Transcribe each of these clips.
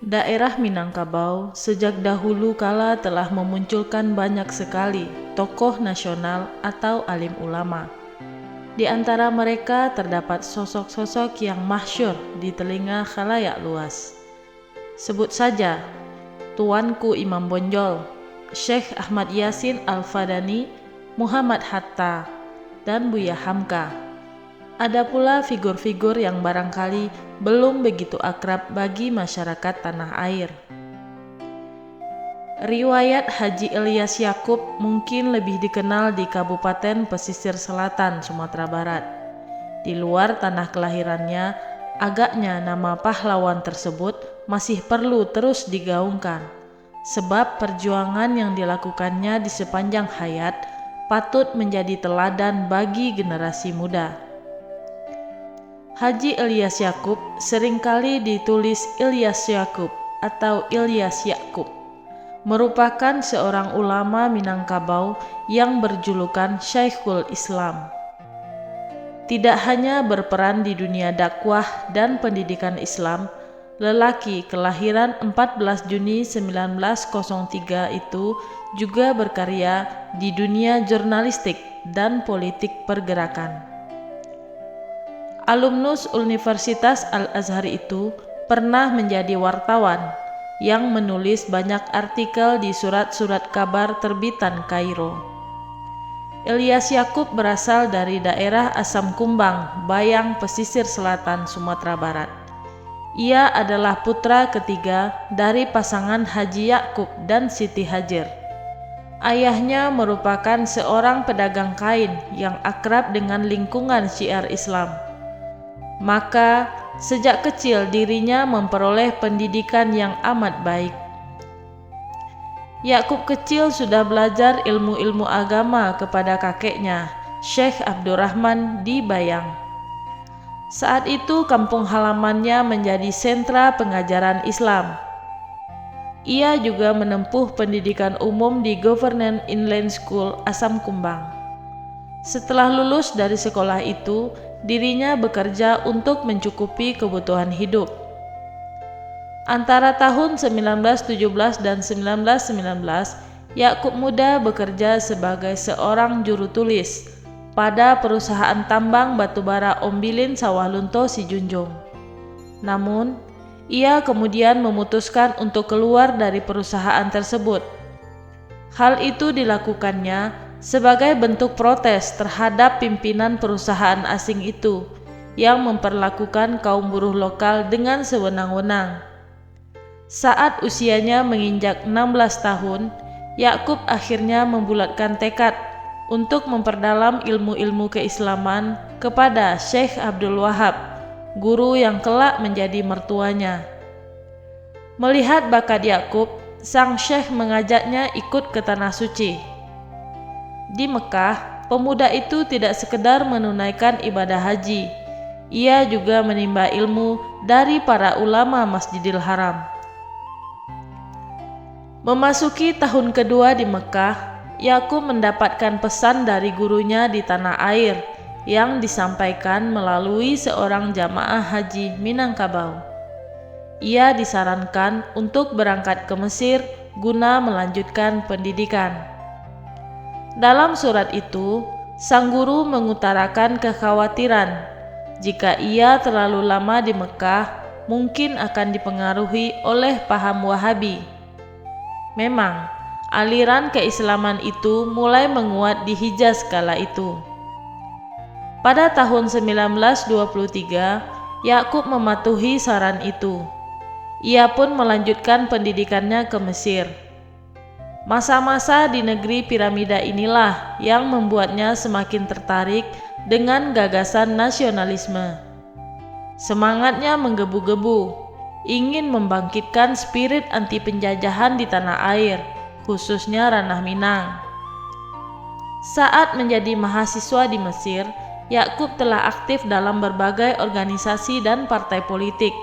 Daerah Minangkabau sejak dahulu kala telah memunculkan banyak sekali tokoh nasional atau alim ulama. Di antara mereka terdapat sosok-sosok yang masyhur di telinga khalayak luas. Sebut saja Tuanku Imam Bonjol, Syekh Ahmad Yasin Al-Fadani, Muhammad Hatta, dan Buya Hamka. Ada pula figur-figur yang barangkali belum begitu akrab bagi masyarakat tanah air. Riwayat Haji Ilyas Yakub mungkin lebih dikenal di Kabupaten Pesisir Selatan, Sumatera Barat. Di luar tanah kelahirannya, agaknya nama pahlawan tersebut masih perlu terus digaungkan, sebab perjuangan yang dilakukannya di sepanjang hayat patut menjadi teladan bagi generasi muda. Haji Ilyas Yakub seringkali ditulis Ilyas Yakub atau Ilyas Yakub, merupakan seorang ulama Minangkabau yang berjulukan Syekhul Islam. Tidak hanya berperan di dunia dakwah dan pendidikan Islam, lelaki kelahiran 14 Juni 1903 itu juga berkarya di dunia jurnalistik dan politik pergerakan. Alumnus Universitas Al-Azhar itu pernah menjadi wartawan yang menulis banyak artikel di surat-surat kabar terbitan Kairo. Ilyas Yakub berasal dari daerah Asam Kumbang, Bayang, Pesisir Selatan, Sumatera Barat. Ia adalah putra ketiga dari pasangan Haji Yakub dan Siti Hajar. Ayahnya merupakan seorang pedagang kain yang akrab dengan lingkungan syiar Islam. Maka sejak kecil dirinya memperoleh pendidikan yang amat baik. Yakub kecil sudah belajar ilmu-ilmu agama kepada kakeknya, Syekh Abdurrahman di Bayang. Saat itu kampung halamannya menjadi sentra pengajaran Islam. Ia juga menempuh pendidikan umum di Government Inland School Asam Kumbang. Setelah lulus dari sekolah itu, dirinya bekerja untuk mencukupi kebutuhan hidup. Antara tahun 1917 dan 1919, Yakub muda bekerja sebagai seorang juru tulis pada perusahaan tambang batubara Ombilin Sawah Lunto Sijunjung. Namun, ia kemudian memutuskan untuk keluar dari perusahaan tersebut. Hal itu dilakukannya sebagai bentuk protes terhadap pimpinan perusahaan asing itu yang memperlakukan kaum buruh lokal dengan sewenang-wenang. Saat usianya menginjak 16 tahun, Yakub akhirnya membulatkan tekad untuk memperdalam ilmu-ilmu keislaman kepada Syekh Abdul Wahab, guru yang kelak menjadi mertuanya. Melihat bakat Yakub, sang Syekh mengajaknya ikut ke Tanah Suci. Di Mekah, pemuda itu tidak sekedar menunaikan ibadah haji, ia juga menimba ilmu dari para ulama Masjidil Haram. Memasuki tahun kedua di Mekah, Yakub mendapatkan pesan dari gurunya di tanah air yang disampaikan melalui seorang jamaah haji Minangkabau. Ia disarankan untuk berangkat ke Mesir guna melanjutkan pendidikan. Dalam surat itu, sang guru mengutarakan kekhawatiran jika ia terlalu lama di Mekah mungkin akan dipengaruhi oleh paham Wahabi. Memang, aliran keislaman itu mulai menguat di Hijaz kala itu. Pada tahun 1923, Yakub mematuhi saran itu. Ia pun melanjutkan pendidikannya ke Mesir. Masa-masa di negeri piramida inilah yang membuatnya semakin tertarik dengan gagasan nasionalisme. Semangatnya menggebu-gebu, ingin membangkitkan spirit anti penjajahan di tanah air, khususnya ranah Minang. Saat menjadi mahasiswa di Mesir, Yakub telah aktif dalam berbagai organisasi dan partai politik.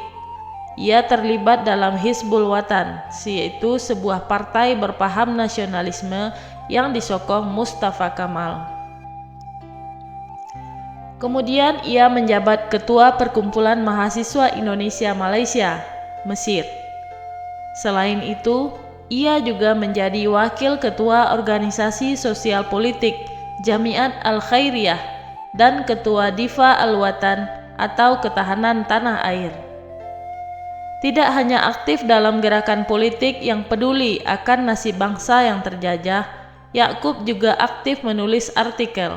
Ia terlibat dalam Hizbul Watan, yaitu sebuah partai berpaham nasionalisme yang disokong Mustafa Kamal. Kemudian ia menjabat Ketua Perkumpulan Mahasiswa Indonesia Malaysia, Mesir. Selain itu, ia juga menjadi Wakil Ketua Organisasi Sosial Politik Jamiat Al-Khairiyah dan Ketua Difa Al-Watan atau Ketahanan Tanah Air. Tidak hanya aktif dalam gerakan politik yang peduli akan nasib bangsa yang terjajah, Ya'qub juga aktif menulis artikel.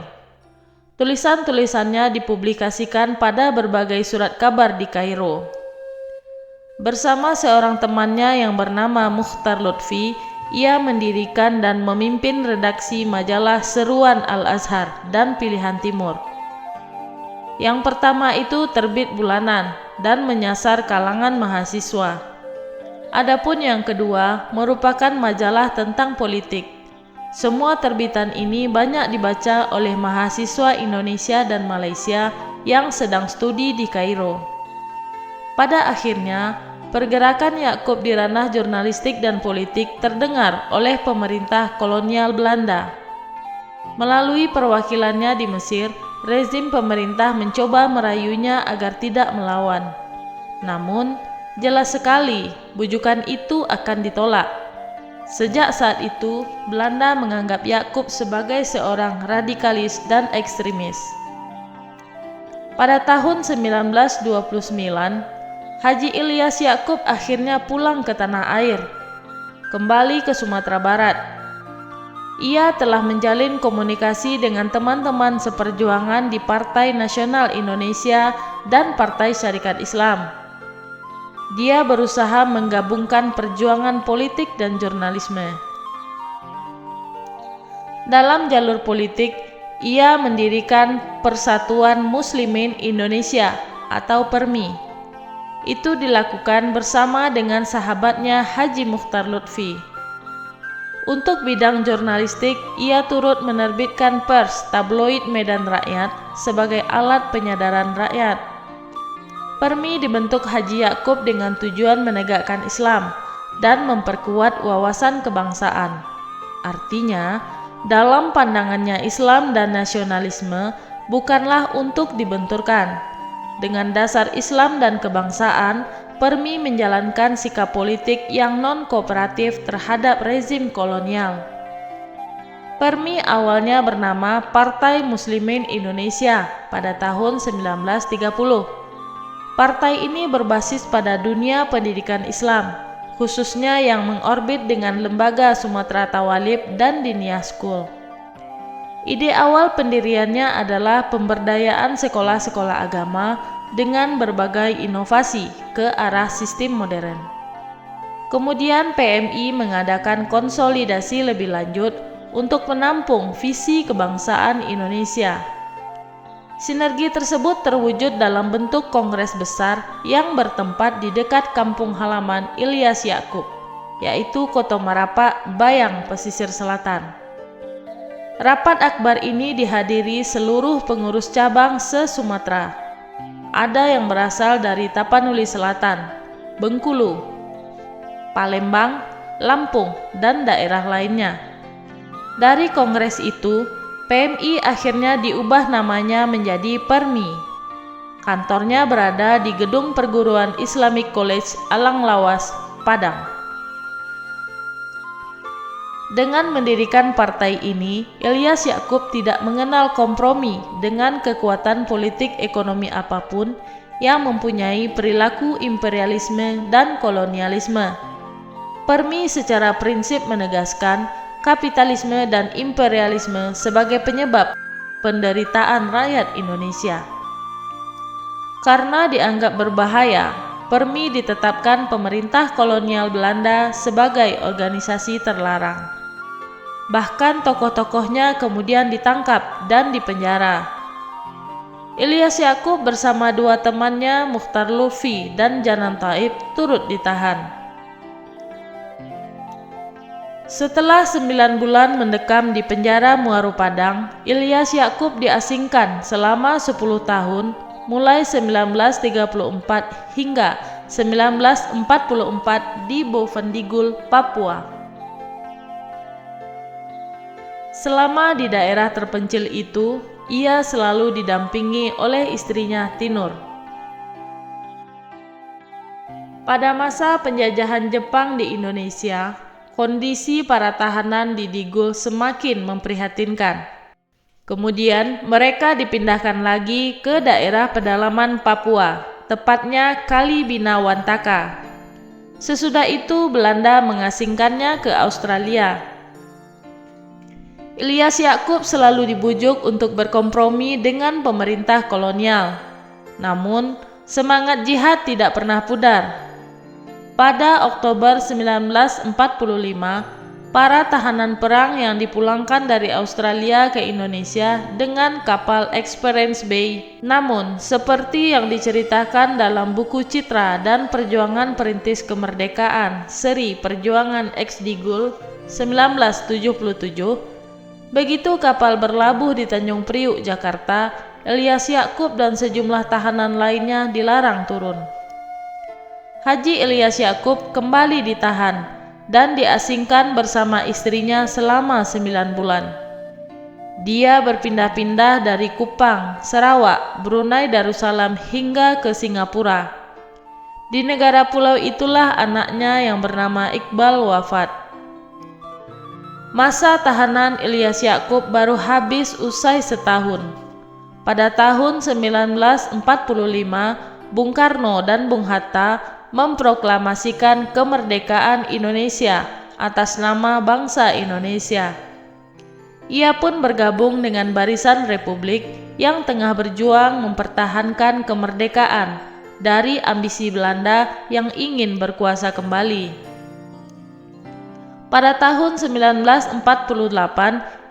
Tulisan-tulisannya dipublikasikan pada berbagai surat kabar di Kairo. Bersama seorang temannya yang bernama Mukhtar Lutfi, ia mendirikan dan memimpin redaksi majalah Seruan Al-Azhar dan Pilihan Timur. Yang pertama itu terbit bulanan dan menyasar kalangan mahasiswa. Adapun yang kedua merupakan majalah tentang politik. Semua terbitan ini banyak dibaca oleh mahasiswa Indonesia dan Malaysia yang sedang studi di Kairo. Pada akhirnya, pergerakan Ya'qub di ranah jurnalistik dan politik terdengar oleh pemerintah kolonial Belanda. Melalui perwakilannya di Mesir, rezim pemerintah mencoba merayunya agar tidak melawan. Namun, jelas sekali bujukan itu akan ditolak. Sejak saat itu, Belanda menganggap Ya'qub sebagai seorang radikalis dan ekstremis. Pada tahun 1929, Haji Ilyas Ya'qub akhirnya pulang ke tanah air, kembali ke Sumatera Barat. Ia telah menjalin komunikasi dengan teman-teman seperjuangan di Partai Nasional Indonesia dan Partai Syarikat Islam. Dia berusaha menggabungkan perjuangan politik dan jurnalisme. Dalam jalur politik, ia mendirikan Persatuan Muslimin Indonesia atau PERMI. Itu dilakukan bersama dengan sahabatnya Haji Mukhtar Lutfi. Untuk bidang jurnalistik, ia turut menerbitkan pers tabloid Medan Rakyat sebagai alat penyadaran rakyat. PERMI dibentuk Haji Ya'qub dengan tujuan menegakkan Islam dan memperkuat wawasan kebangsaan. Artinya, dalam pandangannya Islam dan nasionalisme bukanlah untuk dibenturkan. Dengan dasar Islam dan kebangsaan, PERMI menjalankan sikap politik yang non-kooperatif terhadap rezim kolonial. PERMI awalnya bernama Partai Muslimin Indonesia pada tahun 1930. Partai ini berbasis pada dunia pendidikan Islam, khususnya yang mengorbit dengan Lembaga Sumatera Tawalib dan Diniyah School. Ide awal pendiriannya adalah pemberdayaan sekolah-sekolah agama dengan berbagai inovasi ke arah sistem modern. Kemudian PMI mengadakan konsolidasi lebih lanjut untuk menampung visi kebangsaan Indonesia. Sinergi tersebut terwujud dalam bentuk kongres besar yang bertempat di dekat kampung halaman Ilyas Ya'qub, yaitu Koto Marapa, Bayang, pesisir selatan. Rapat akbar ini dihadiri seluruh pengurus cabang se-Sumatera. Ada yang berasal dari Tapanuli Selatan, Bengkulu, Palembang, Lampung, dan daerah lainnya. Dari kongres itu, PMI akhirnya diubah namanya menjadi PERMI. Kantornya berada di Gedung Perguruan Islamic College Alang Lawas, Padang. Dengan mendirikan partai ini, Ilyas Ya'qub tidak mengenal kompromi dengan kekuatan politik ekonomi apapun yang mempunyai perilaku imperialisme dan kolonialisme. PERMI secara prinsip menegaskan kapitalisme dan imperialisme sebagai penyebab penderitaan rakyat Indonesia. Karena dianggap berbahaya, PERMI ditetapkan pemerintah kolonial Belanda sebagai organisasi terlarang. Bahkan tokoh-tokohnya kemudian ditangkap dan dipenjara. Ilyas Ya'qub bersama dua temannya Mukhtar Lutfi dan Janan Taib turut ditahan. Setelah 9 bulan mendekam di penjara Muaru Padang, Ilyas Ya'qub diasingkan selama 10 tahun mulai 1934 hingga 1944 di Bovendigul, Papua. Selama di daerah terpencil itu, ia selalu didampingi oleh istrinya Tinur. Pada masa penjajahan Jepang di Indonesia, kondisi para tahanan di Digul semakin memprihatinkan. Kemudian mereka dipindahkan lagi ke daerah pedalaman Papua, tepatnya Kalibinawantaka. Sesudah itu Belanda mengasingkannya ke Australia. Ilyas Yakub selalu dibujuk untuk berkompromi dengan pemerintah kolonial. Namun, semangat jihad tidak pernah pudar. Pada Oktober 1945, para tahanan perang yang dipulangkan dari Australia ke Indonesia dengan kapal Esperance Bay. Namun, seperti yang diceritakan dalam buku Citra dan Perjuangan Perintis Kemerdekaan seri Perjuangan X Digul 1977, begitu kapal berlabuh di Tanjung Priuk, Jakarta, Ilyas Yakub dan sejumlah tahanan lainnya dilarang turun. Haji Ilyas Yakub kembali ditahan dan diasingkan bersama istrinya selama 9 bulan. Dia berpindah-pindah dari Kupang, Sarawak, Brunei Darussalam hingga ke Singapura. Di negara pulau itulah anaknya yang bernama Iqbal wafat. Masa tahanan Ilyas Yakub baru habis usai setahun. Pada tahun 1945, Bung Karno dan Bung Hatta memproklamasikan kemerdekaan Indonesia atas nama bangsa Indonesia. Ia pun bergabung dengan barisan Republik yang tengah berjuang mempertahankan kemerdekaan dari ambisi Belanda yang ingin berkuasa kembali. Pada tahun 1948,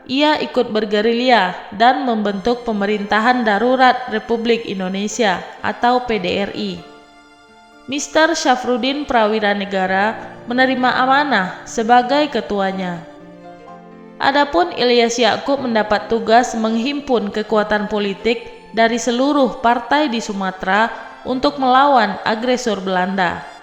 ia ikut bergerilya dan membentuk Pemerintahan Darurat Republik Indonesia atau PDRI. Mr. Syafruddin Prawira Negara menerima amanah sebagai ketuanya. Adapun Ilyas Yakub mendapat tugas menghimpun kekuatan politik dari seluruh partai di Sumatera untuk melawan agresor Belanda.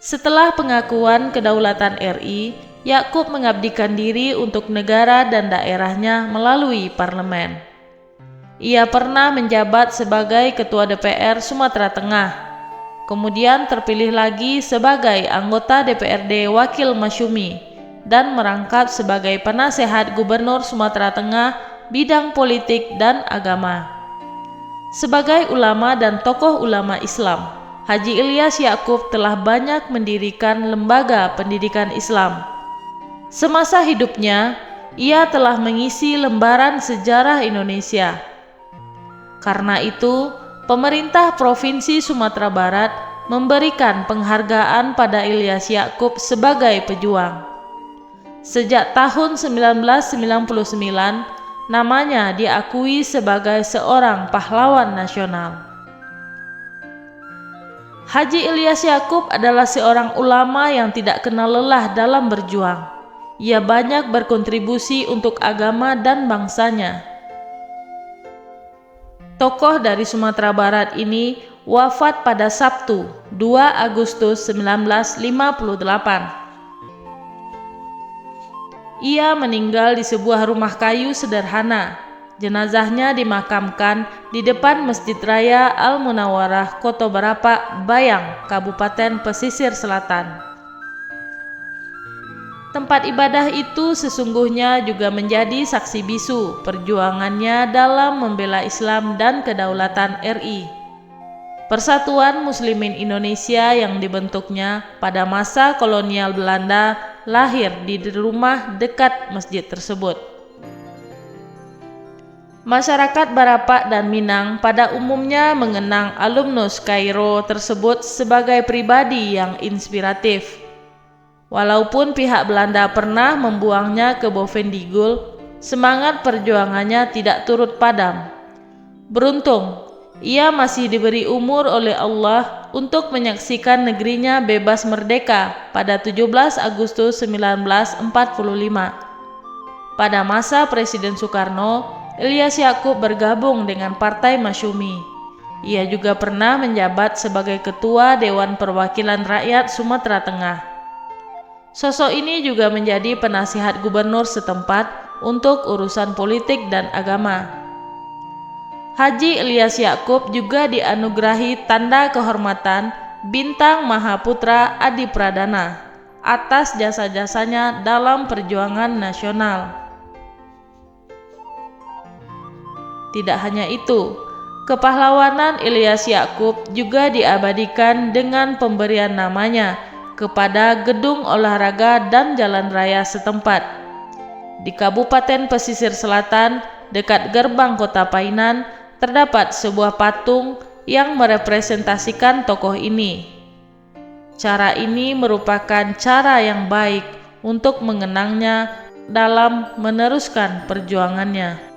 Setelah pengakuan kedaulatan RI, Yakub mengabdikan diri untuk negara dan daerahnya melalui parlemen. Ia pernah menjabat sebagai Ketua DPR Sumatera Tengah. Kemudian terpilih lagi sebagai anggota DPRD Wakil Masyumi dan merangkap sebagai penasehat Gubernur Sumatera Tengah bidang politik dan agama. Sebagai ulama dan tokoh ulama Islam, Haji Ilyas Yakub telah banyak mendirikan lembaga pendidikan Islam. Semasa hidupnya, ia telah mengisi lembaran sejarah Indonesia. Karena itu, pemerintah Provinsi Sumatera Barat memberikan penghargaan pada Ilyas Yakub sebagai pejuang. Sejak tahun 1999, namanya diakui sebagai seorang pahlawan nasional. Haji Ilyas Yakub adalah seorang ulama yang tidak kenal lelah dalam berjuang. Ia banyak berkontribusi untuk agama dan bangsanya. Tokoh dari Sumatera Barat ini wafat pada Sabtu, 2 Agustus 1958. Ia meninggal di sebuah rumah kayu sederhana. Jenazahnya dimakamkan di depan Masjid Raya Al-Munawwarah, Kota Barapak, Bayang, Kabupaten Pesisir Selatan. Tempat ibadah itu sesungguhnya juga menjadi saksi bisu perjuangannya dalam membela Islam dan kedaulatan RI. Persatuan Muslimin Indonesia yang dibentuknya pada masa kolonial Belanda lahir di rumah dekat masjid tersebut. Masyarakat Barapak dan Minang pada umumnya mengenang alumnus Kairo tersebut sebagai pribadi yang inspiratif. Walaupun pihak Belanda pernah membuangnya ke Bovendigul, semangat perjuangannya tidak turut padam. Beruntung, ia masih diberi umur oleh Allah untuk menyaksikan negerinya bebas merdeka pada 17 Agustus 1945. Pada masa Presiden Soekarno, Ilyas Yakub bergabung dengan Partai Masyumi. Ia juga pernah menjabat sebagai Ketua Dewan Perwakilan Rakyat Sumatera Tengah. Sosok ini juga menjadi penasihat gubernur setempat untuk urusan politik dan agama. Haji Ilyas Yakub juga dianugerahi tanda kehormatan Bintang Mahaputra Adi Pradana atas jasa-jasanya dalam perjuangan nasional. Tidak hanya itu, kepahlawanan Ilyas Yakub juga diabadikan dengan pemberian namanya kepada gedung olahraga dan jalan raya setempat. Di Kabupaten Pesisir Selatan, dekat gerbang Kota Painan, terdapat sebuah patung yang merepresentasikan tokoh ini. Cara ini merupakan cara yang baik untuk mengenangnya dalam meneruskan perjuangannya.